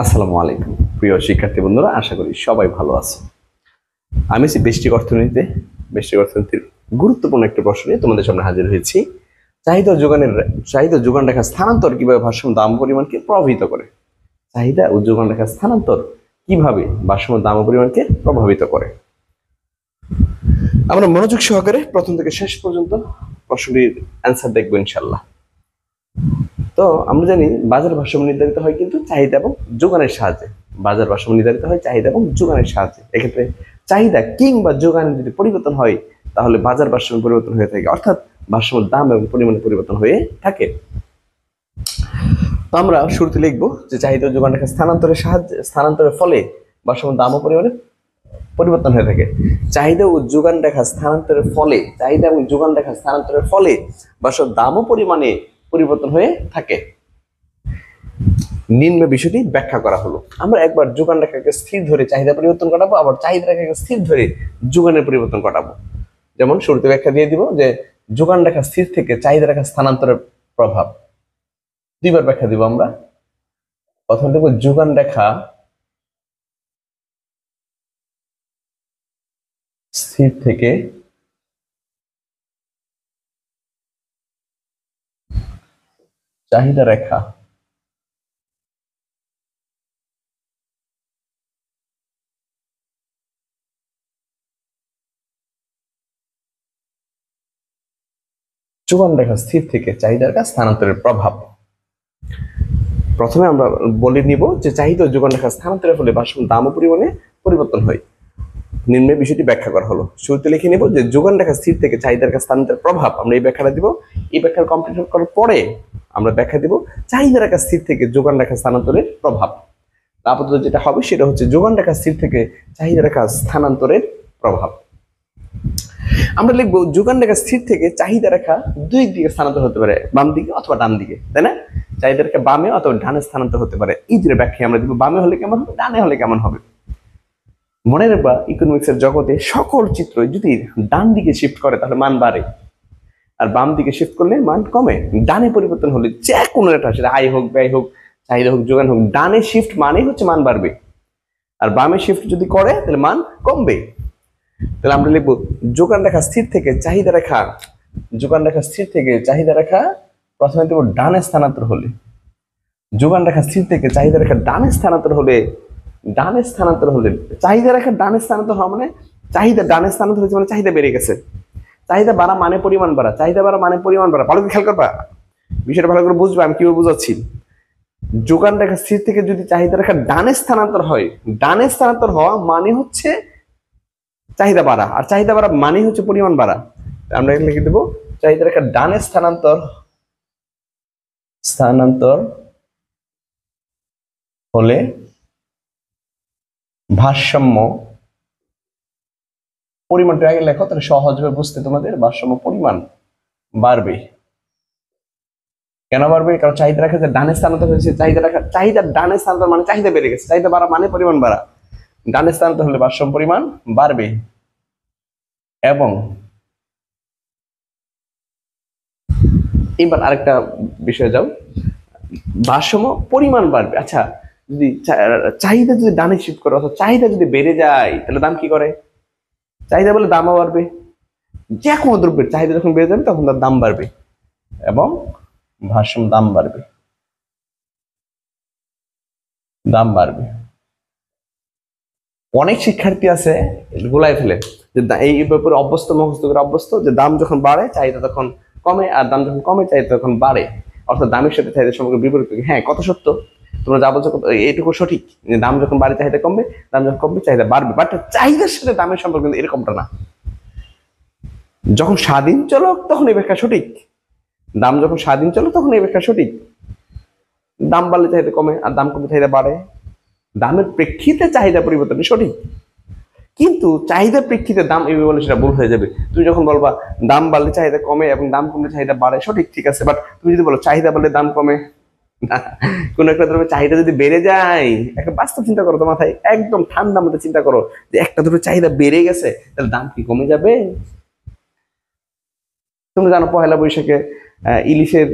আসসালামু আলাইকুম প্রিয় শিক্ষার্থী বন্ধুরা, আশা করি সবাই ভালো আছে। আমি বেশিক অর্থনীতির গুরুত্বপূর্ণ একটা প্রশ্ন নিয়ে তোমাদের সামনে হাজির হয়েছি। চাহিদা ও যোগান রেখার স্থানান্তর কিভাবে ভারসাম্য দাম ও পরিমাণকে প্রভাবিত করে। চাহিদা ও যোগান রেখার স্থানান্তর কিভাবে ভারসাম্য দাম ও পরিমাণকে প্রভাবিত করে। আমরা মনোযোগ সহকারে প্রথম থেকে শেষ পর্যন্ত প্রশ্নটির অ্যান্সার দেখবো ইনশাল্লাহ। তো আমরা জানি বাজার ভারসাম্য নির্ধারিত হয় কিন্তু চাহিদা এবং যোগানের সাহায্যে। বাজার ভারসাম্য নির্ধারিত হয় চাহিদা এবং যোগানের সাহায্যে। এক্ষেত্রে চাহিদা কিংবা যোগানের যদি পরিবর্তন হয় তাহলে বাজার ভারসাম্য পরিবর্তন হয়ে থাকে, অর্থাৎ ভারসাম্যের দাম এবং পরিমাণে পরিবর্তন হয়ে থাকে। তো আমরা শুরুতে লিখবো যে চাহিদা ও যোগান রেখা স্থানান্তরের ফলে ভারসাম্য দাম ও পরিমাণে পরিবর্তন হয়ে থাকে। চাহিদা ও যোগান রেখা স্থানান্তরের ফলে ভারসাম্য দাম ও পরিমাণে পরিবর্তন হয়ে থাকে। নিম্ন বিষয়টি ব্যাখ্যা করা হলো। আমরা একবার যোগান রেখাকে স্থির ধরে চাহিদা পরিবর্তন ঘটাবো, আবার চাহিদা রেখাকে স্থির ধরে যোগানের পরিবর্তন ঘটাবো। যেমন শুরুতে ব্যাখ্যা দিয়ে দিব যে যোগান রেখা স্থির থেকে চাহিদা রেখা স্থানান্তরের প্রভাব। দুইবার ব্যাখ্যা দিব আমরা। প্রথম দেখব যোগান রেখা স্থির থেকে চাহিদা রেখা যোগান রেখা স্থির থেকে চাহিদা রেখা স্থানান্তরের প্রভাব। প্রথমে আমরা বলে নিব যে চাহিদা ও যোগান রেখা স্থানান্তরের ফলে ভারসাম্য দাম ও পরিমাণে পরিবর্তন হয়। নিম্নে বিষয়টি ব্যাখ্যা করা হলো। শুরুতে লিখে নিব যে যোগান রেখা স্থির থেকে চাহিদা রেখা স্থানান্তরের প্রভাব। আমরা এই ব্যাখ্যাটা দিব। এই ব্যাখ্যা কমপ্লিট করার পরে আমরা ব্যাখ্যা দিব চাহিদা রেখা স্থির থেকে যোগান রেখা স্থানান্তরের প্রভাব। আপাতত যেটা হবে সেটা হচ্ছে যোগান রেখা স্থির থেকে চাহিদা রেখা স্থানান্তরের প্রভাব। আমরা লিখবো যোগান রেখা স্থির থেকে চাহিদা রেখা দুই দিকে স্থানান্তর হতে পারে, বাম দিকে অথবা ডান দিকে, তাই না? চাহিদা রেখা বামে অথবা ডানে স্থানান্তর হতে পারে। এই যে ব্যাখ্যা আমরা দিব, বামে হলে কেমন হবে, ডানে হলে কেমন হবে। মনে রাখবা ইকোনমিক্সের জগতে সকল চিত্র যদি ডান দিকে শিফট করে তাহলে মান বাড়ে, আর বাম দিকে শিফট করলে মান কমে। ডানে পরিবর্তন হলে যে কোনো একটা, সেটা আয় হোক, ব্যয় হোক, চাহিদা হোক, যোগান হোক, ডানে শিফট মানেই হচ্ছে মান বাড়বে, আর বামে শিফট যদি করে তাহলে মান কমবে। তাহলে আমরা লিখবো যোগান রেখা স্থির থেকে চাহিদা রেখা প্রথমে দেব ডানে স্থানান্তর হলে, যোগান রেখা স্থির থেকে চাহিদা রেখা ডানে স্থানান্তর হলে চাহিদা রেখা ডানে স্থানান্তর হওয়া মানে চাহিদা ডানে স্থানান্তর হচ্ছে মানে চাহিদা বেড়ে গেছে। চাহিদা বাড়া মানে পরিমাণ বাড়া, ভালো করে খেয়াল করবা, বিষয়টা ভালো করে বুঝবা আমি কিভাবে বুঝাচ্ছি। যোগান রেখা স্থির থেকে যদি চাহিদা রেখা ডানে স্থানান্তর হয়, ডানে স্থানান্তর হওয়া মানে হচ্ছে চাহিদা বাড়া, আর চাহিদা বাড়া মানে হচ্ছে পরিমাণ বাড়া। আমরা লিখে দেবো চাহিদা রেখা ডানে স্থানান্তর হলে ভারসাম্য পরিমাণটা আগে লেখো, তাহলে সহজভাবে বুঝতে তোমাদের। ভারসাম্য পরিমাণ বাড়বে। কেন বাড়বে? কারণ চাহিদা রেখা যে ডানে স্থানান্তর হয়েছে, চাহিদা ডানে স্থানান্তর মানে চাহিদা বেড়ে গেছে, চাহিদা বাড়া মানে পরিমাণ বাড়া। ডানে স্থানান্তর হলে ভারসাম্য পরিমাণ বাড়বে। এবং এবার আরেকটা বিষয়ে যাও, ভারসাম্য পরিমাণ বাড়বে। আচ্ছা, যদি চাহিদা যদি ডানে শিফট করে অথবা চাহিদা যদি বেড়ে যায় তাহলে দাম কি করে? চাহিদা বলে দামও বাড়বে। যে কোনো দ্রব্যের চাহিদা যখন বেড়ে যাবে তখন তার দাম বাড়বে এবং ভারসাম্য দাম বাড়বে। অনেক শিক্ষার্থী আছে গোলায় ফেলে যে এই ব্যাপারে মুখস্থ করে অভ্যস্ত যে দাম যখন বাড়ে চাহিদা তখন কমে, আর দাম যখন কমে চাহিদা তখন বাড়ে, অর্থাৎ দামের সাথে চাহিদা সম্পর্কে বিপরীত। হ্যাঁ, কত সত্য, তোমরা যা বলছো এইটুকু সঠিক। দাম যখন বাড়ে চাহিদা কমবে, দাম যখন কমবে চাহিদা বাড়বে। বাট চাহিদার সাথে দামের সম্পর্ক কিন্তু এরকমটা না। যখন স্বাধীন চলক তখন এই ব্যাখ্যা সঠিক, দাম যখন স্বাধীন চলক তখন এই ব্যাখ্যা সঠিক। দাম বাড়লে চাহিদা কমে, আর দাম কমে চাহিদা বাড়ে। দামের প্রেক্ষিতে চাহিদা পরিবর্তন সঠিক, কিন্তু চাহিদার প্রেক্ষিতে দাম এই বলে সেটা ভুল হয়ে যাবে। তুমি যখন বলবা দাম বাড়লে চাহিদা কমে এবং দাম কমলে চাহিদা বাড়ে, সঠিক, ঠিক আছে। বাট তুমি যদি বলো চাহিদা বাড়লে দাম কমে, কোন একটা দ্রব্যের চাহিদা যদি বেড়ে যায়, একটা বাস্তব চিন্তা করো তো, মাথায় একদম ঠান্ডা মতো চিন্তা করো যে একটা দ্রব্যের চাহিদা বেড়ে গেছে, তাহলে দাম কি কমে যাবে? তুমি জানো পহেলা বৈশাখে ইলিশের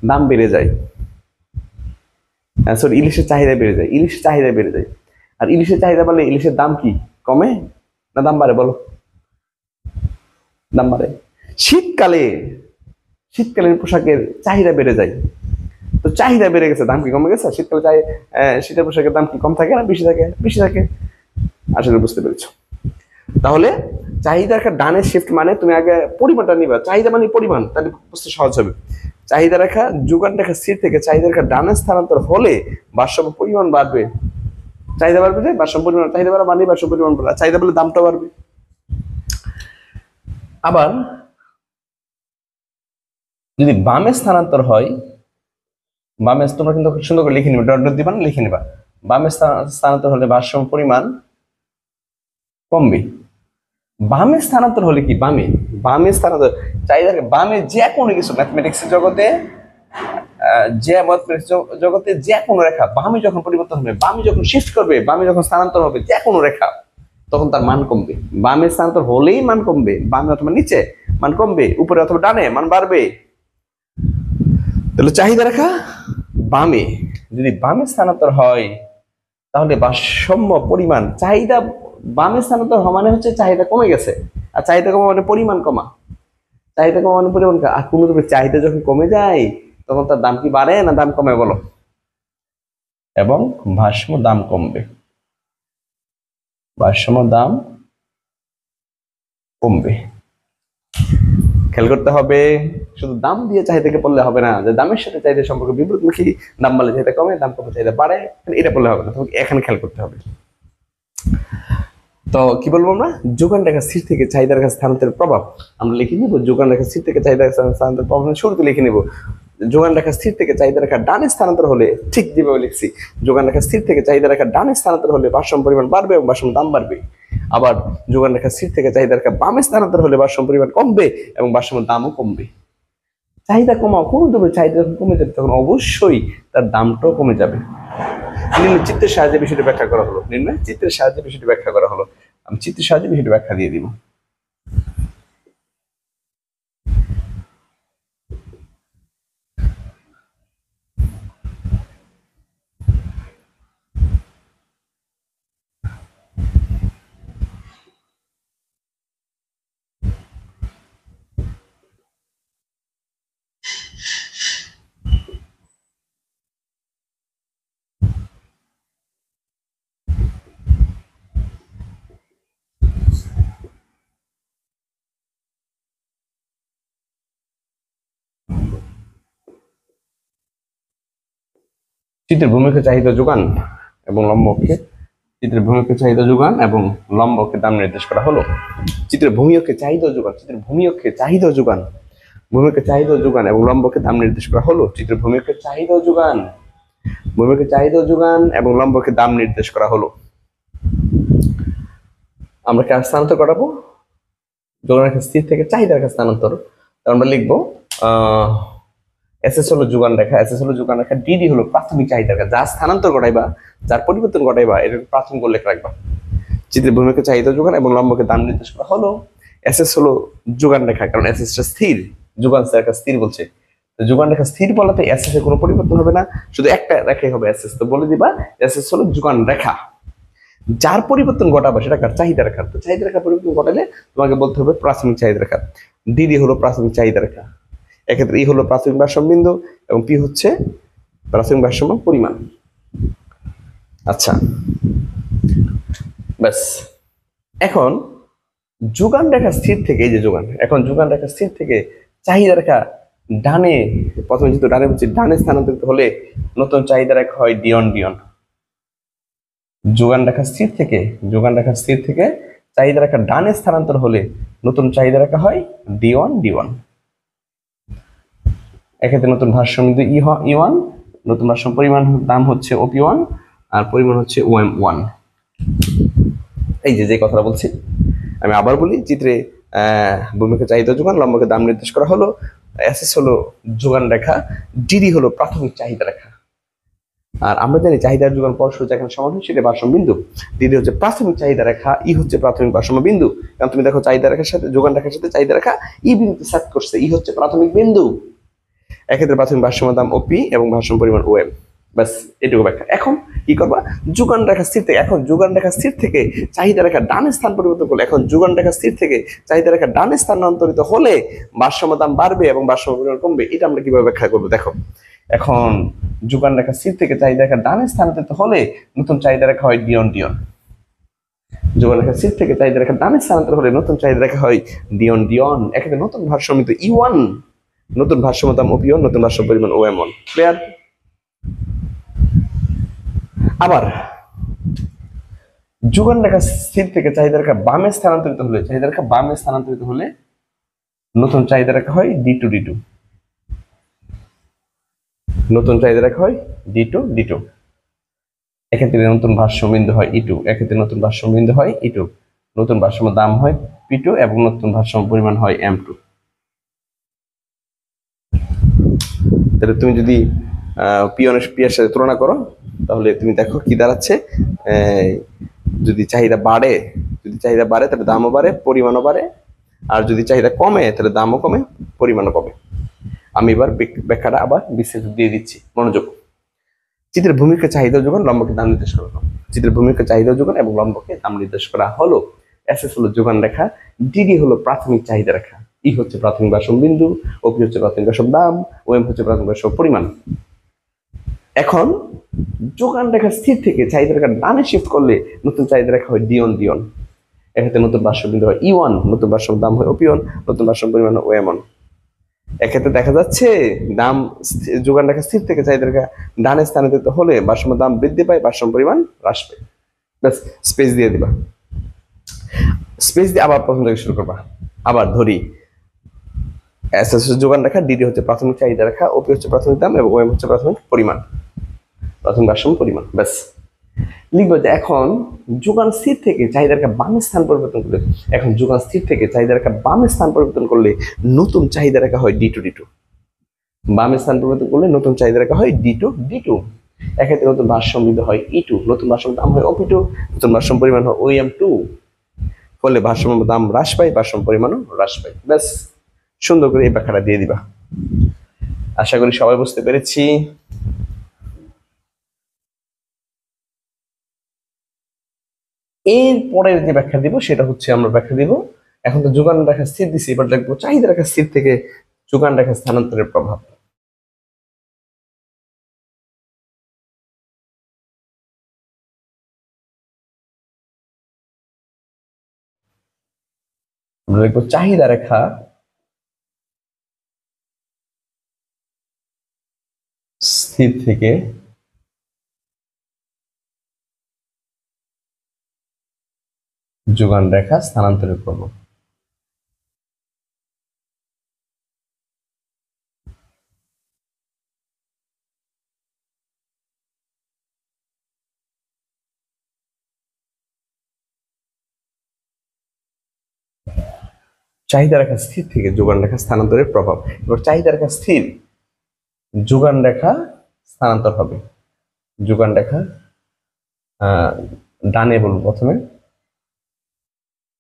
দাম বেড়ে যায়, সরি, ইলিশের চাহিদা বেড়ে যায়, ইলিশের চাহিদা বেড়ে যায়। আর ইলিশের চাহিদা বাড়লে ইলিশের দাম কি কমে না দাম বাড়ে বলো? দাম বাড়ে। শীতকালে শীতকালীন পোশাকের চাহিদা বেড়ে যায়, তো চাহিদা বেড়ে গেছে, দাম কি কমে গেছে? শীতকালে শীতের পোশাকের দাম কি কম থাকে না বেশি থাকে? বেশি থাকে। আসলে বুঝতে পেরেছো? তাহলে চাহিদা রেখা ডানে শিফট মানে তুমি আগে পরিমাণটা নিবা, চাহিদা মানে পরিমাণ, তাহলে বুঝতে সহজ হবে। চাহিদা রেখা যোগান রেখা স্থির থেকে চাহিদা রেখা ডানে স্থানান্তর হলে ভারসাম্য পরিমাণ বাড়বে। চাহিদা বাড়বে যে ভারসাম্য পরিমাণ, চাহিদা বাড়া মানে ভারসাম্য পরিমাণ বাড়া, চাহিদা বলে দামটা বাড়বে। আবার যদি বামে স্থানান্তর হয়, বামে তোমরা কিন্তু খুব সুন্দর করে লিখে নিবা, ডট ডট দিবা না, লিখে নিবা। বামে স্থানান্তর হলে ভারসাম্য পরিমাণ কমবে। বামে স্থানান্তর হলে কি? বামে বামে স্থানান্তর চাহিদা বামে যে কোনো কিছু ম্যাথমেটিক্সের জগতে, যে জগতে যে কোনো রেখা বামে যখন পরিবর্তন হবে, বামে যখন শিফট করবে, বামে যখন স্থানান্তর হবে যে কোনো রেখা, তখন তার মান কমবে। বামে স্থানান্তর হলেই মান কমবে, বামে অথবা নিচে মান কমবে, উপরে অথবা ডানে মান বাড়বে। তাহলে চাহিদা রেখা বামে যদি বামে স্থানান্তর হয় তাহলে ভারসাম্য পরিমাণ, চাহিদা বামে স্থানান্তর হওয়া মানে হচ্ছে চাহিদা কমে গেছে, আর চাহিদা কমা মানে পরিমাণ কমা, চাহিদা কমা মানে পরিমাণ কমা। আর কোনো চাহিদা যখন কমে যায় তখন তার দাম কি বাড়ে না দাম কমে বলো? এবং ভারসাম্য দাম কমবে, ভারসাম্য দাম কমবে। খেয়াল করতে হবে, শুধু দাম দিয়ে চাহিদাকে বললে হবে না যে দামের সাথে চাহিদা সম্পর্ক বিপরীতমুখী, দাম বাড়লে চাহিদা কমে, দাম কমে চাহিদা বাড়ে, এটা বললে হবে না, তোমাকে এখানে খেয়াল করতে হবে। তো কি বলবো আমরা? যোগান রেখা স্থির থেকে চাহিদা রেখা স্থানান্তরের প্রভাব আমরা লিখে নিব। যোগান রেখা স্থির থেকে চাহিদা রেখা স্থানান্তরের প্রভাব শুরুতে লিখে নিব। যোগান রেখা স্থির থেকে চাহিদা রেখা ডানে স্থানান্তর হলে, ঠিক যেভাবে লিখছি, যোগান রেখা স্থির থেকে চাহিদা রেখা ডানে স্থানান্তর হলে ভারসাম্য পরিমাণ বাড়বে এবং ভারসাম্য দাম বাড়বে। আবার যোগান রেখা স্থির থেকে চাহিদা রেখা বামে স্থানান্তর হলে ভারসাম্য পরিমাণ কমবে এবং ভারসাম্য দামও কমবে। চাহিদা কমাও, কোন দ্রব্যের চাহিদা যখন কমে যাবে তখন অবশ্যই তার দামটাও কমে যাবে। নির্ণয় চিত্রের সাহায্যে বিষয়টি ব্যাখ্যা করা হলো, নির্ণয় চিত্রের সাহায্যে বিষয়টি ব্যাখ্যা করা হলো। আমি চিত্রের সাহায্যে বিষয়টি ব্যাখ্যা দিয়ে দিব। চিত্রের ভূমিকে চাহিদা যোগান এবং লম্বকে, চিত্রের ভূমিকে চাহিদা যোগান এবং লম্বকে দাম নির্দেশ করা হলো। চিত্রের ভূমিকে চাহিদা যোগান, চিত্রের ভূমিকে চাহিদা যোগান, ভূমিকে চাহিদা যোগান এবং লম্বকে দাম নির্দেশ করা হলো। চিত্রের ভূমিকে চাহিদা যোগান, ভূমিকে চাহিদা যোগান এবং লম্বকে দাম নির্দেশ করা হলো। আমরা কার স্থানান্তর করাবো? যোগান রেখা স্থির থেকে চাহিদা রেখা স্থানান্তর। আমরা লিখবো এসএস হলো যোগান রেখা, এসএস হলো যোগান রেখা, ডিডি হলো প্রাথমিক চাহিদা রেখা, যা স্থানান্তর ঘটাইবা, যার পরিবর্তন ঘটাইবা, এটা প্রাথমিক উল্লেখ রাখবা। চিত্রের ভূমিকে চাহিদা যোগান এবং লম্বকে দাম নির্দেশ করা হলো। এসএস হলো যোগান রেখা, কারণ এসএসটা স্থির, যোগান রেখা স্থির বলছে, যোগান রেখা স্থির বলাতে এসএস এর কোনো পরিবর্তন হবে না, শুধু একটা রেখাই হবে এসএস। তো বলে দিবা এসএস হলো যোগান রেখা, যার পরিবর্তন ঘটাবে সেটা কার? চাহিদা রেখা। তো চাহিদা রেখা পরিবর্তন ঘটালে তোমাকে বলতে হবে প্রাথমিক চাহিদা রেখা। ডিডি হলো প্রাথমিক চাহিদা রেখা, এক্ষেত্রে ই হলো প্রাথমিক ভারসাম্য বিন্দু এবং পি হচ্ছে প্রাথমিক ভারসাম্য পরিমাণ। আচ্ছা, ব্যাস। এখন যোগান রেখা স্থির থেকে, এই যে যোগান, এখন যোগান রেখা স্থির থেকে চাহিদা রেখা ডানে, প্রথমে যেহেতু ডানে বলছি, ডানে স্থানান্তরিত হলে নতুন চাহিদা রেখা হয় ডিওন ডিওন। যোগান রেখা স্থির থেকে, যোগান রেখা স্থির থেকে চাহিদা রেখা ডানে স্থানান্তর হলে নতুন চাহিদা রেখা হয় ডিওয়ান ডিওয়ান। এক্ষেত্রে নতুন ভারসাম্য বিন্দু ই ওয়ান, নতুন ভারসাম্য পরিমাণ দাম হচ্ছে ওপি ওয়ান, আর পরিমাণ হচ্ছে ওএম ওয়ান। এই যে কথাটা বলছি আমি আবার বলি, চিত্রে ভূমিকে চাহিদা যোগান, লম্বকে দাম নির্দেশ করা হলো। এসএস হলো যোগান রেখা, ডিডি হলো প্রাথমিক চাহিদা রেখা। আর আমরা জানি চাহিদার যোগান পরস্পর যেখানে সমান হয় সেটা ভারসাম্য বিন্দু। ডিডি হচ্ছে প্রাথমিক চাহিদা রেখা, ই হচ্ছে প্রাথমিক ভারসাম্য বিন্দু। কারণ তুমি দেখো চাহিদা রেখার সাথে, যোগান রেখার সাথে চাহিদা রেখা ই বিন্দু সেট করছে, ই হচ্ছে প্রাথমিক বিন্দু। এক্ষেত্রে প্রাথমিক ভারসাম্য দাম ওপি এবং ভারসাম্য পরিমাণ ওএম। ব্যাস এটুকু ব্যাখ্যা। এখন কি করবা, যোগান রেখা স্থির থেকে, এখন যোগান রেখা স্থির থেকে চাহিদা রেখা ডানে স্থান পরিবর্তন করলে, এখন যোগান রেখা স্থির থেকে চাহিদা রেখা ডানে স্থানান্তরিত হলে ভারসাম্য দাম বাড়বে এবং ভারসাম্য পরিমাণ কমবে। এটা আমরা কিভাবে ব্যাখ্যা করবো দেখো। এখন যোগান রেখা স্থির থেকে চাহিদা রেখা ডানে স্থানান্তরিত হলে নতুন চাহিদা রেখা হয় ডিওন ডিওন। যোগান রেখা স্থির থেকে চাহিদা রেখা ডানে স্থানান্তর হলে নতুন চাহিদা রেখা হয় ডিওন ডিওন। এখানে নতুন ভারসাম্য ই1, নতুন ভারসাম্য দাম ওপিওন, নতুন ভারসাম্য পরিমাণ ওএমন। ক্লিয়ার? আবার যোগান রেখা স্থির থেকে চাহিদা রেখা বামে স্থানান্তরিত হলে, চাহিদা রেখা বামে স্থানান্তরিত হলে নতুন চাহিদা রেখা হয় ডি2 ডি2, নতুন চাহিদা রেখা হয় ডি2 ডি2। এক্ষেত্রে নতুন ভারসাম্য বিন্দু হয় ই2, এক্ষেত্রে নতুন ভারসাম্য বিন্দু হয় ই2, নতুন ভারসাম্য দাম হয় পি2 এবং নতুন ভারসাম্য পরিমাণ হয় এম2। তাহলে তুমি যদি পি এর সাথে তুলনা করো তাহলে তুমি দেখো কি দাঁড়াচ্ছে। যদি চাহিদা বাড়ে, তাহলে দামও বাড়ে, পরিমাণও বাড়ে। আর যদি চাহিদা কমে তাহলে দামও কমে, পরিমাণও কমে। আমি এবার ব্যাখ্যাটা আবার বিস্তারিত দিয়ে দিচ্ছি, মনোযোগ। চিত্রের ভূমিকা চাহিদা যোগান, লম্বকে দাম নির্দেশ করা হলো। চিত্রের ভূমিকা চাহিদা যোগান এবং লম্বকে দাম নির্দেশ করা হলো। এসএস হলো যোগান রেখা, ডিডি হলো প্রাথমিক চাহিদা রেখা, ই হচ্ছে প্রাথমিক ভারসাম্য বিন্দু, ওপি হচ্ছে প্রাথমিক ভারসাম্য দাম, ওএম হচ্ছে প্রাথমিক ভারসাম্য পরিমাণ। এখন যোগান রেখা স্থির থেকে চাহিদা রেখা ডানে শিফট করলে নতুন চাহিদা রেখা হয় ডিওন ডিওন। এক্ষেত্রে নতুন ভারসাম্য বিন্দু হয় ই1, নতুন ভারসাম্য দাম হয় ওপিওন, নতুন ভারসাম্য পরিমাণ ওএমন। এক্ষেত্রে দেখা যাচ্ছে দাম যোগান রেখা স্থির থেকে চাহিদা রেখা ডানে স্থানান্তরিত হলে ভারসাম্য দাম বৃদ্ধি পায়, ভারসাম্য পরিমাণ হ্রাস পায়। ব্যাস স্পেস দিয়ে দিবা, স্পেস দিয়ে আবার প্রথম থেকে শুরু করবা। আবার ধরি এসএস যোগান রেখা, ডিডি হচ্ছে প্রাথমিক চাহিদা রেখা, ওপি হচ্ছে প্রাথমিক দাম এবং ওএম হচ্ছে প্রাথমিক পরিমাণ, প্রাথমিক ভারসাম্য পরিমাণ। ব্যাস লিখবো যে এখন যোগান স্থির থেকে চাহিদা রেখা বামে স্থান পরিবর্তন করলে, এখন যোগান স্থির থেকে চাহিদা রেখা বামে স্থান পরিবর্তন করলে নতুন চাহিদা রেখা হয় ডি2 ডি2। বামে স্থান পরিবর্তন করলে নতুন চাহিদা রেখা হয় ডি2 ডি2। এক্ষেত্রে নতুন ভারসাম্য বিন্দু হয় ই2, নতুন ভারসাম্য দাম হয় ওপি2, নতুন ভারসাম্য পরিমাণ হয় ওএম2। ফলে ভারসাম্য দাম হ্রাস পায়, ভারসাম্য পরিমাণও হ্রাস পায়। ব্যাস সুন্দর করে এই ব্যাখ্যাটা দিয়ে দিবা। আশা করি সবাই বুঝতে পেরেছি। এর পরের যে ব্যাখ্যা দিব সেটা হচ্ছে আমরা ব্যাখ্যা দিব, এখন তো যোগান রেখা স্থির দিছি, এবার দেখবো চাহিদা রেখা স্থির থেকে যোগান রেখা স্থানান্তরের প্রভাব। আমরা দেখবো চাহিদা রেখা স্থির থেকে যোগান রেখা স্থানান্তরের প্রভাব। চাহিদা রেখা স্থির থেকে যোগান রেখা স্থানান্তরের প্রভাব। এবার চাহিদা রেখা স্থির, যোগান রেখা স্থানান্তর হবে। যোগান রেখা ডানে বলবো প্রথমে,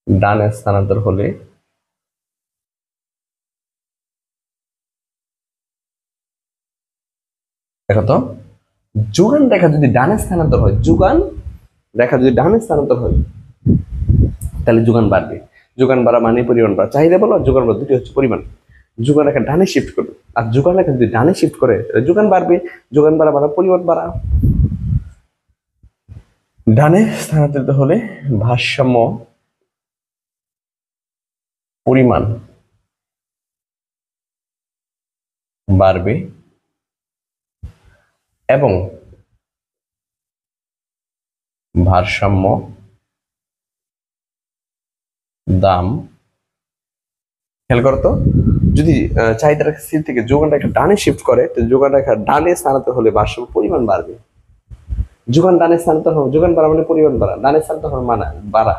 ডানে স্থানান্তর হলে দেখো তো, যোগান রেখা যদি ডানে স্থানান্তর হয়, যোগান রেখা যদি ডানে স্থানান্তর হয় তাহলে যোগান বাড়বে। যোগান বাড়া মানে পরিমাণ বাড়া। চাহিদা বলো আর যোগান বাড়া দুটি হচ্ছে পরিমাণ। যোগান রেখা ডানে শিফট করবে, আর যোগান রেখা যদি ডানে শিফট করে যোগান বাড়বে। যোগান বাড়া মানে পরিমাণ বাড়া। ডানে স্থানান্তরিত হলে ভারসাম্য পরিমাণ বাড়বে এবং ভারসাম্য দাম, খেয়াল করো তো, যদি চাহিদা রেখা স্থির থেকে যোগান রেখা ডানে শিফট করে তো যোগান রেখা ডানে স্থানান্তর হলে ভারসাম্য পরিমাণ বাড়বে। যোগান ডানে স্থানান্তর হবে, যোগান বাড়া মানে পরিমাণ বাড়া, ডানে স্থানান্তর হবে মানে বাড়া,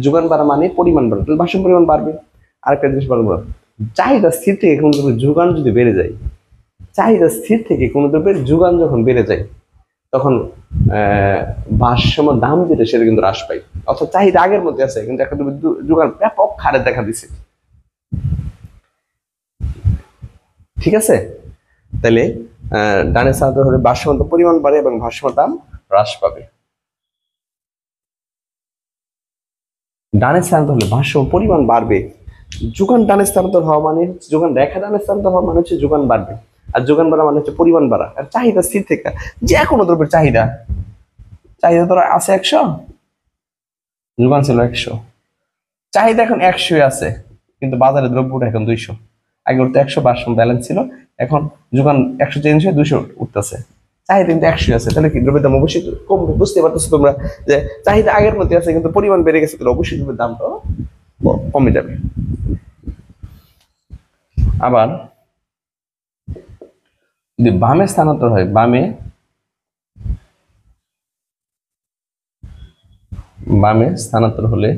যোগান বাড়া মানে পরিমাণ বাড়া, তাহলে ভারসাম্য পরিমাণ বাড়বে। আরেকটা জিনিস বলবো, চাহিদা স্থির থেকে কোনো দ্রব্যের যোগান যদি বেড়ে যায়, চাহিদা স্থির থেকে কোনো দ্রব্যের যোগান যখন বেড়ে যায় তখন ভারসাম্য দাম যেটা সেটা কিন্তু হ্রাস পায়। অর্থাৎ চাহিদা আগের মধ্যে আছে কিন্তু একটা দ্রব্যের যোগান ব্যাপক হারে দেখা দিচ্ছে। ঠিক আছে? তাহলে ডানে স্থানান্তর হলে ভারসাম্য পরিমাণ বাড়ে এবং ভারসাম্য দাম হ্রাস পাবে। ডানে স্থানান্তর হলে ভারসাম্য পরিমাণ বাড়বে। যোগান ডানে স্থানান্তর হওয়া মানে হচ্ছে যোগান রেখা ডানে স্থানান্তর হওয়া মানে হচ্ছে যোগান বাড়বে, আর যোগান বাড়া মানে হচ্ছে পরিমাণ বাড়া। আর চাহিদা স্থির থেকে যে কোনো দ্রব্যের চাহিদা চাহিদা ধরো আছে 100, যোগান ছিল 100, চাহিদা এখন 100 আছে, কিন্তু বাজারে দ্রব্যটা এখন 200। আগে ওর তো 100 ভারসাম্য ব্যালেন্স ছিল, এখন যোগান 100 চেঞ্জ হয়ে 200 উঠতেছে, চাহিদা কিন্তু 100 আছে, তাহলে কি দ্রব্যের দাম অবশ্যই কমবে। বুঝতে পারতেছো তোমরা যে চাহিদা আগের মধ্যে আছে কিন্তু পরিমাণ বেড়ে গেছে, তাহলে অবশ্যই দ্রব্যের দামটা কমে যাবে। আবার যদি বামে স্থানান্তর হয়, বামে স্থানান্তর হলে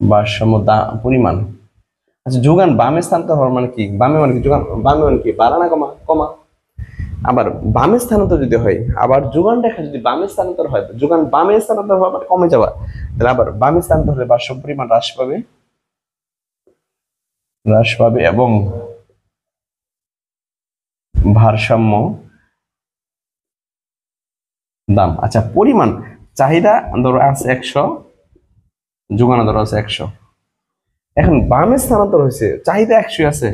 ভারসাম্য পরিমাণ। আচ্ছা, যোগান বামে স্থানান্তর হওয়ার মানে কি? বামে মানে কি? যোগান বামে মানে কি? বাড়া না কমা? কমা। আবার বামে স্থানান্তর যদি হয়, আবার যোগান রেখা যদি বামে স্থানান্তর হয়, যোগান বামে স্থানান্তর হওয়া মানে কমে যাওয়া, তাহলে আবার বামে স্থানান্তর হলে ভারসাম্য পরিমাণ হ্রাস পাবে এবং ভারসাম্য দাম। আচ্ছা, পরিমাণ চাহিদা ধরো আছে 100, যোগান ধরো আছে 100, এখন বামে স্থানান্তর হয়েছে, চাহিদা 100 আছে,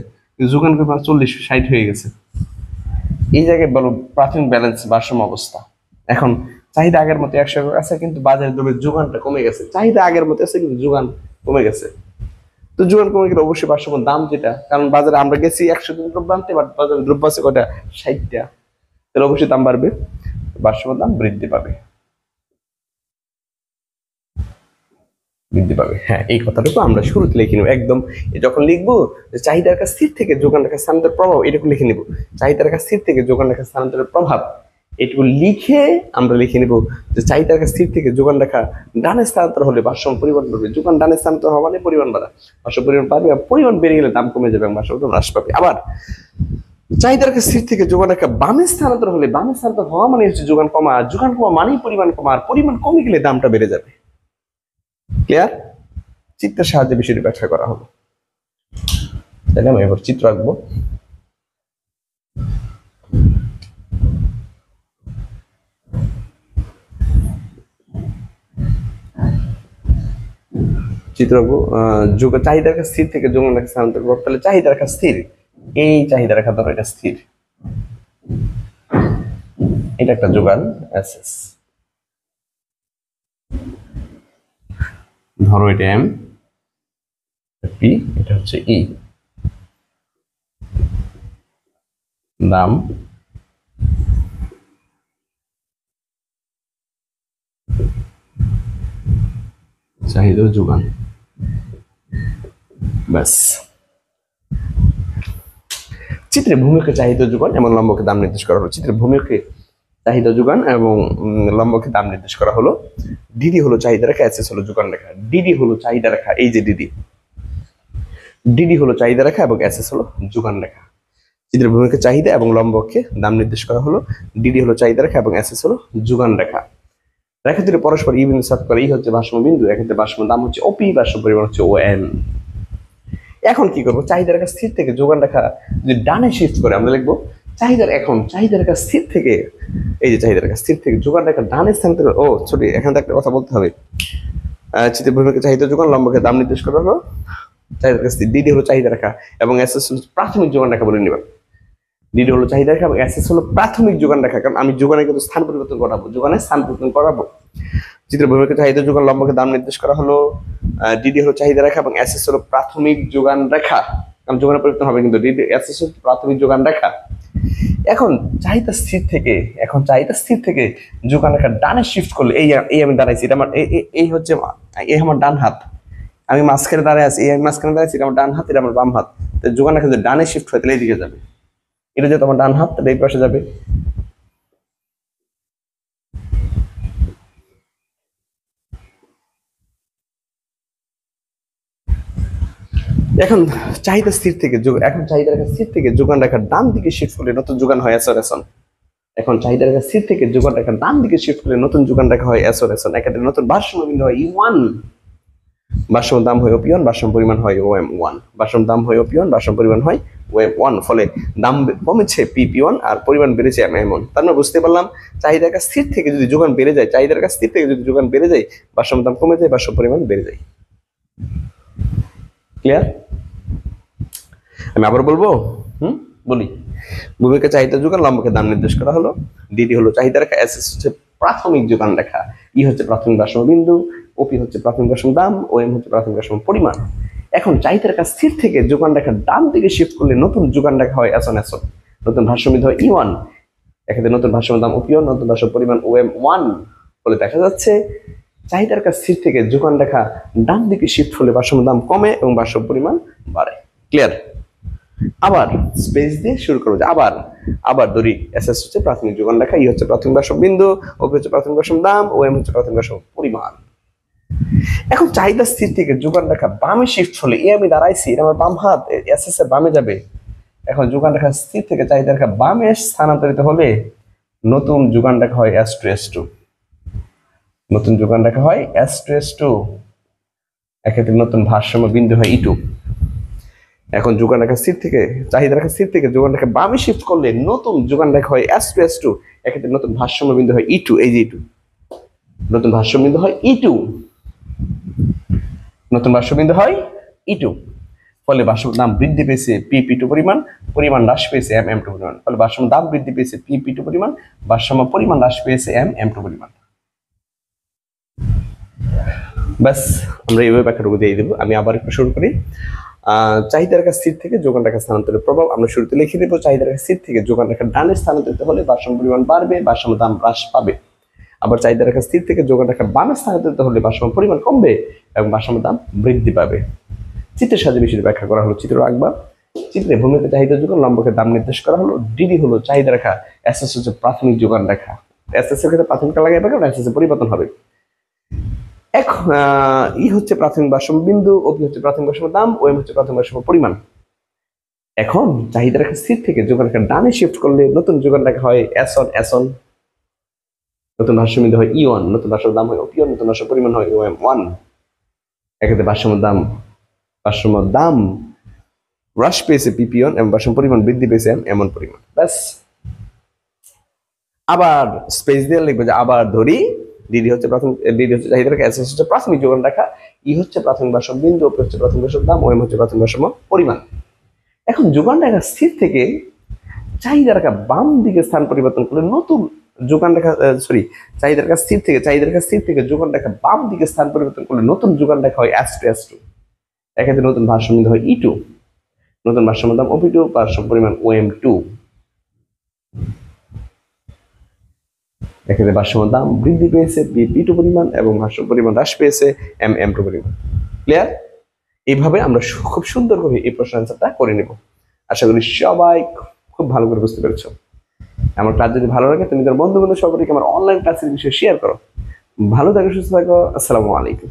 যোগান 40-60 হয়ে গেছে। এই জায়গায় বলো প্রাথমিক ব্যালেন্স ভারসাম্য অবস্থা। এখন চাহিদা আগের মতো 100 আছে, কিন্তু বাজারে দ্রব্যের যোগানটা কমে গেছে। চাহিদা আগের মতো আছে কিন্তু যোগান কমে গেছে, তো যোগান কমে গেলে অবশ্যই ভারসাম্য দাম যেটা, কারণ বাজারে আমরা গেছি 100 দিন দ্রব্য আনতে, বাট বাজারে দ্রব্য আছে কয়টা? 60টা, তাহলে অবশ্যই দাম বাড়বে, ভারসাম্য দাম বৃদ্ধি পাবে। হ্যাঁ, এই কথাটুকু আমরা শুরুতে লিখে নেব একদম। যখন লিখবো যে চাহিদার কাছ স্থির থেকে যোগান রেখা স্থানান্তরের প্রভাব, এটুকু লিখে নিব। চাহিদার কাছ স্থির থেকে যোগান রেখা স্থানান্তরের প্রভাব, এটুকু লিখে আমরা লিখে নিব যে চাহিদার কাছ স্থির থেকে যোগান রেখা ডানে স্থানান্তর হলে ভারসাম্য পরিমাণ বাড়বে। যোগান ডানে স্থানান্তর হওয়া মানে পরিমাণ বাড়া, ভারসাম্য পরিমাণ বাড়বে, পরিমাণ বেড়ে গেলে দাম কমে যাবে এবং ভারসাম্য হ্রাস পাবে। আবার চাহিদার কাছ স্থির থেকে যোগান রেখা বামে স্থানান্তর হলে, বামে স্থানান্তর হওয়া মানে হচ্ছে যোগান কমা, যোগান কমা মানেই পরিমাণ কমা, আর পরিমাণ কমে গেলে দামটা বেড়ে যাবে। ক্লিয়ার? চিত্রের সাহায্যে বিষয়টি ব্যাখ্যা করা হলো। তাহলে আমি এবার চিত্র আঁকবো। চিত্র আঁকবো চাহিদার রেখা স্থির থেকে যোগান রেখা স্থানান্তর করব। তাহলে চাহিদা রেখা স্থির, এই চাহিদা রেখা ধরো এটা স্থির, এটা একটা যোগান এসএস, ধরো এটা এম, পি, এটা হচ্ছে ই। দাম চাহিদা যোগান, ব্যাস। চিত্রে ভূমিকে চাহিদা যোগান এবং লম্বকে দাম নির্দেশ করা হলো। চিত্রে ভূমিকে চাহিদা যোগান এবং লম্বকে দাম নির্দেশ করা হলো। ডিডি হলো চাহিদা রেখা, এসএস হলো যোগান রেখা। ডিডি হলো চাহিদা রেখা, এই যে ডিডি হলো চাহিদা রেখা এবং এসএস হলো যোগান রেখা। চিত্রের ভূমিকে চাহিদা এবং লম্বকে দাম নির্দেশ করা হলো। ডিডি হলো চাহিদা রেখা এবং এসএস হলো যোগান রেখা। রেখা দুটো পরস্পর ই বিন্দু সাত করে, এই হচ্ছে ভারসাম্য বিন্দু, এক্ষেত্রে ভারসাম্য দাম হচ্ছে ওপি, ভারসাম্য পরিমাণ হচ্ছে ও এন। এখন কি করবো? চাহিদা রেখা স্থির থেকে যোগান রেখা যদি ডানে শিফট করে, আমরা লিখবো চাহিদা রেখা স্থির থেকে, এই যে চাহিদা রেখা স্থির থেকে যোগান রেখা ডানে স্থানান্তর। ও সরি, এখানে একটা কথা বলতে হবে। চিত্রের ভূমিকে চাহিদা যোগান, লম্বকে দাম নির্দেশ করা হলো। চাহিদা রেখা স্থির, ডিডি হলো চাহিদা রেখা এবং এসএস হলো প্রাথমিক যোগান রেখা বলে নিবা। ডিডি হলো চাহিদা রেখা এবং এসএস হলো প্রাথমিক যোগান রেখা, কারণ আমি যোগানে কিন্তু স্থান পরিবর্তন করাবো, যোগানের স্থান পরিবর্তন করাবো। চিত্রের ভূমিকে চাহিদা যোগান, লম্বকে দাম নির্দেশ করা হলো। ডিডি হলো চাহিদা রেখা এবং এসএস হলো প্রাথমিক যোগান রেখা, কারণ যোগানের পরিবর্তন হবে, কিন্তু ডিডি এসএস হলো প্রাথমিক যোগান রেখা। এখন চাহিদা স্থির থেকে যোগান রেখা ডানে শিফট করলে, এই আমি দাঁড়াইছি, এটা আমার এই হচ্ছে এই আমার ডান হাত, আমি মাঝখানে দাঁড়ায় আছি, এই মাঝখানে দাঁড়াইছি, এটা আমার ডান হাত, এটা আমার বাম হাত। যোগান রেখা যদি ডানে শিফট হয় তাহলে এইদিকে যাবে, এটা যেহেতু আমার ডান হাত, তাহলে এই পাশে যাবে। এখন চাহিদা স্থির থেকে যোগান রেখা ডান দিকে শিফট করলে নতুন যোগান হয় অ্যাসোরেশন। এখন চাহিদা রেখা স্থির থেকে যোগান রেখা ডান দিকে শিফট করলে নতুন যোগান রেখা হয় অ্যাসোরেশন। এক্ষেত্রে নতুন ভারসাম্য বিন্দু হয় E1। ভারসাম্য দাম হয় ওপি ওয়ান, ভারসাম্য পরিমাণ হয় ওএম ওয়ান। ভারসাম্য দাম হয় ওপি ওয়ান, ভারসাম্য পরিমাণ হয় ওএম ওয়ান। ফলে দাম কমেছে পিপি ওয়ান আর পরিমাণ বেড়েছে এম ওয়ান। তার মানে বুঝতে পারলাম চাহিদার কাছ স্থির থেকে যদি যোগান বেড়ে যায়, চাহিদার কাছ স্থির থেকে যদি যোগান বেড়ে যায়, ভারসাম্য দাম কমে যায়, ভারসাম্য পরিমাণ বেড়ে যায়। ক্লিয়ার? আমি আবার বলবো, বলি। ভূমিকা চাহিদা যোগান, লম্বকে দাম নির্দেশ করা হলো। ডিডি হলো চাহিদা রেখা, এসএস হচ্ছে প্রাথমিক যোগান রেখা, ই হচ্ছে প্রাথমিক ভারসাম্য বিন্দু, ওপি হচ্ছে প্রাথমিক ভারসাম্য দাম, ওএম হচ্ছে প্রাথমিক ভারসাম্য পরিমাণ। এখন চাহিদা রেখা স্থির থেকে যোগান রেখা ডান দিকে শিফট করলে নতুন যোগান রেখা হয় এস ওয়ান এস ওয়ান, নতুন ভারসাম্য বিন্দু হয় ই ওয়ান, এক্ষেত্রে নতুন ভারসাম্য দাম ওপি ওয়ান, নতুন ভারসাম্য পরিমাণ ওএম ওয়ান। ফলে দেখা যাচ্ছে চাহিদা রেখা স্থির থেকে যোগান রেখা ডান দিকে শিফট হলে ভারসাম্য দাম কমে এবং ভারসাম্য পরিমাণ বাড়ে। ক্লিয়ার? আবার স্পেস দিয়ে শুরু করবো। আবার ধরি এসএস হচ্ছে প্রাথমিক যোগান রেখা, ই হচ্ছে প্রাথমিক ভারসাম্য বিন্দু, ওপি হচ্ছে প্রাথমিক ভারসাম্য দাম, ওএম হচ্ছে প্রাথমিক ভারসাম্য পরিমাণ। এখন চাহিদা স্থির থেকে যোগান রেখা বামে শিফট হলে, আমি দাঁড়াইছি, আমার বাম হাত এসএস এর বামে যাবে। এখন যোগান রেখা স্থির থেকে চাহিদা রেখা বামে স্থানান্তরিত হলে নতুন যোগান রেখা হয় এস টু এস টু, নতুন যোগান রেখা হয় এস টু এস টু, এক্ষেত্রে নতুন ভারসাম্য বিন্দু হয় ই টু। এখন যোগান রেখা স্থির থেকে চাহিদা রেখা স্থির থেকে যোগান রেখা বামে শিফট করলে নতুন যোগান রেখা হয় এস টু এস টু, এক্ষেত্রে নতুন ভারসাম্য বিন্দু হয় ই টু, এই যে ই টু, নতুন ভারসাম্য বিন্দু হয় ই টু, নতুন ভারসাম্য বিন্দু হয় ই টু। ফলে ভারসাম্য দাম বৃদ্ধি পেয়েছে পি টু পরিমাণ, পরিমাণ হ্রাস পেয়েছে এম টু পরিমাণ। ফলে ভারসাম্য দাম বৃদ্ধি পেয়েছে পি টু পরিমাণ, ভারসাম্য পরিমাণ হ্রাস পেয়েছে এম টু পরিমাণ। ব্যাস, আমরা এইভাবে ব্যাখ্যাটুকু দিয়ে দেবো। আমি আবার একটু শুরু করি। চাহিদা রেখা স্থির থেকে যোগান রেখা স্থানান্তরের প্রভাব আমরা শুরুতে লিখে দেবো। চাহিদা রেখা স্থির থেকে যোগান রেখা ডানে স্থানান্তরিত হলে ভারসাম্য পরিমাণ বাড়বে, ভারসাম্য দাম হ্রাস পাবে। আবার চাহিদা রেখা স্থির থেকে যোগান রেখা বামে স্থানান্তরিত হলে ভারসাম্য পরিমাণ কমবে এবং ভারসাম্য দাম বৃদ্ধি পাবে। চিত্রের সাহায্যে বিষয়টি ব্যাখ্যা করা হলো। চিত্র রাখবা। চিত্রে ভূমিকা চাহিদা যোগান, লম্বকে দাম নির্দেশ করা হলো। ডিডি হলো চাহিদা রেখা, এসএস হচ্ছে প্রাথমিক যোগান রেখা। এসএস এর ক্ষেত্রে প্রাথমিকটা লাগাইবে কারণ এসএস এর পরিবর্তন হবে। ই হচ্ছে প্রাথমিক ভারসাম্য বিন্দু, ওপি হচ্ছে প্রাথমিক ভারসাম্য দাম, ওএম হচ্ছে প্রাথমিক ভারসাম্য পরিমাণ। এখন চাহিদা রেখা স্থির থেকে যোগান রেখা ডানে শিফট করলে নতুন যোগান রেখা হয় এস ওয়ান এস ওয়ান, নতুন ভারসাম্য বিন্দু হয় ই ওয়ান, নতুন ভারসাম্য দাম হয় ওপি ওয়ান, নতুন ভারসাম্য পরিমাণ হয় ওএম ওয়ান। এক্ষেত্রে ভারসাম্য দাম হ্রাস পেয়েছে পিপি ওয়ান এবং ভারসাম্য পরিমাণ বৃদ্ধি পেয়েছে এমন পরিমাণ। ব্যাস, আবার স্পেস দিয়ে লিখবো যে আবার ধরি ডিডি হচ্ছে চাহিদা রেখা, এসএস হচ্ছে প্রাথমিক যোগান রেখা, ই হচ্ছে প্রাথমিক ভারসাম্য বিন্দু, ওপি হচ্ছে প্রাথমিক ভারসাম্য দাম, ওএম হচ্ছে প্রাথমিক ভারসাম্য পরিমাণ। এখন যোগান রেখা স্থির থেকে চাহিদা রেখা বাম দিকে স্থান পরিবর্তন করলে নতুন যোগান রেখা চাহিদা রেখা স্থির থেকে যোগান রেখা বাম দিকে স্থান পরিবর্তন করলে নতুন যোগান রেখা হয় এস টু এস টু, এক্ষেত্রে নতুন ভারসাম্য বিন্দু হয় ই টু, নতুন ভারসাম্য দাম ওপি টু, ভারসাম্য পরিমাণ ওএম টু। এক্ষেত্রে ভারসাম্য দাম বৃদ্ধি পেয়েছে পি টু পরিমাণ এবং ভারসাম্য পরিমাণ হ্রাস পেয়েছে এম টু পরিমাণ। ক্লিয়ার? এইভাবে আমরা খুব সুন্দর করে এই প্রশ্ন অ্যান্সারটা করে নেব। আশা করি সবাই খুব ভালো করে বুঝতে পেরেছো। আমার ক্লাস যদি ভালো লাগে তুমি তোমার বন্ধু বান্ধব সবাইকে আমার অনলাইন ক্লাসের বিষয়ে শেয়ার করো। ভালো থাকো, সুস্থ থাকো। আসসালামু আলাইকুম।